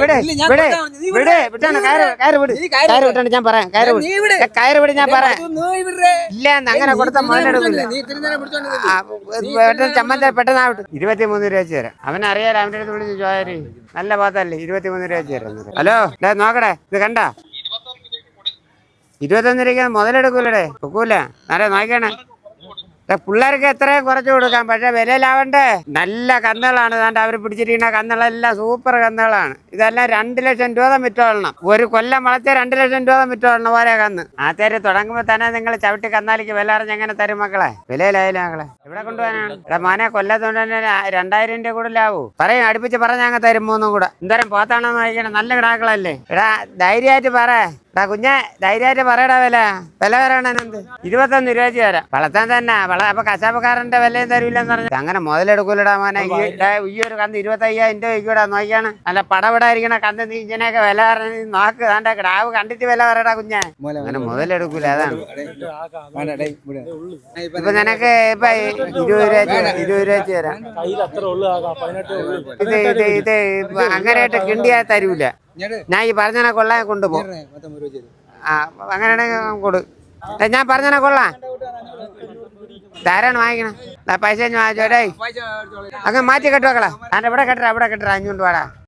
വിട് വിട് വിട് വിട്ടാണ് കയറ് വിട് കയറ് വിട്ടാണ് ഞാൻ പറയാം കയറ് വിട് ഞാൻ പറയാം ഇല്ല അങ്ങനെ കൊടുത്ത മുതലെടുക്കില്ല ചമ്മന്തി പെട്ടെന്നാവട്ടെ 23 രൂപ വെച്ച് തരാം അവനറിയാലോ അവൻ്റെ അടുത്ത് വിളിച്ച് ചോയര് നല്ല പാത്തല്ലേ 23 രൂപ വെച്ച് തരാം ഹലോ നോക്കടേ ഇത് കണ്ട 21 രൂപയ്ക്ക് മുതലെടുക്കൂലേ ഒക്കൂല നേരെ നോക്കണേ പിള്ളേർക്ക് എത്രയും കുറച്ച് കൊടുക്കാം പക്ഷെ വിലയിലാവണ്ടേ നല്ല കന്നുകളാണ് താണ്ട് അവർ പിടിച്ചിരിക്കുന്ന കന്നുകളെല്ലാം സൂപ്പർ കന്നുകളാണ് ഇതെല്ലാം 2 ലക്ഷം രൂപ വിറ്റോളണം ഒരു കൊല്ലം വളർത്തിയ 2 ലക്ഷം രൂപ വിറ്റോളണം ഓരോ കന്ന് ആ തേര് തുടങ്ങുമ്പോൾ തന്നെ നിങ്ങൾ ചവിട്ടി കന്നാലിക്ക് വില അറിഞ്ഞ് എങ്ങനെ തരും മക്കളെ വിലയിലായാലും മക്കളെ ഇവിടെ കൊണ്ടുപോകാനാണ് ഇവിടെ മോനെ കൊല്ലത്തോണ്ട് തന്നെ 2000 രൂപ കൂടുതലാവൂ പറയും അടുപ്പിച്ച് പറഞ്ഞ അങ്ങ് തരും 3 കൂടെ എന്തോരം പോത്താണെന്ന് നോക്കണം നല്ല കിടാക്കളല്ലേ എടാ ധൈര്യമായിട്ട് പറ കുഞ്ഞെ ധൈര്യമായിട്ട് പറയടാ വില പറയണെന്ത് 21 രൂപ വെച്ച് തരാം വളർത്താൻ തന്നെ അപ്പൊ കശാപ്പക്കാരന്റെ വിലയും തരൂലെന്ന് പറഞ്ഞു അങ്ങനെ മുതലെടുക്കൂലടാ മോനെ ഈ ഒരു കന്ന് 25,000 രൂപ വയ്ക്കൂടാ നോക്കിയാണ് നല്ല പടപടായിരിക്കണ കന്ന് നീ ഇങ്ങനെയൊക്കെ വില പറഞ്ഞ് നോക്ക് താണ്ടെ കിടാവ് കണ്ടിട്ട് വില പറയടാ കുഞ്ഞെ അങ്ങനെ മുതലെടുക്കൂല അതാണ് ഇപ്പൊ നിനക്ക് ഇപ്പൊ 20 രൂപ വെച്ച് തരാം ഇത് അങ്ങനെയായിട്ട് കിണ്ടിയാ തരൂല ഞാൻ ഈ പറഞ്ഞനെ കൊള്ളാൻ കൊണ്ടുപോകും അങ്ങനെയാണെങ്കിൽ കൊടു ഞാൻ പറഞ്ഞനെ കൊള്ളാം ധാരാളം വാങ്ങിക്കണം പൈസ വാങ്ങിച്ചോടേ അങ്ങനെ മാറ്റി കെട്ടുവക്കളാ ഇവിടെ കെട്ടറ 500 വാടാ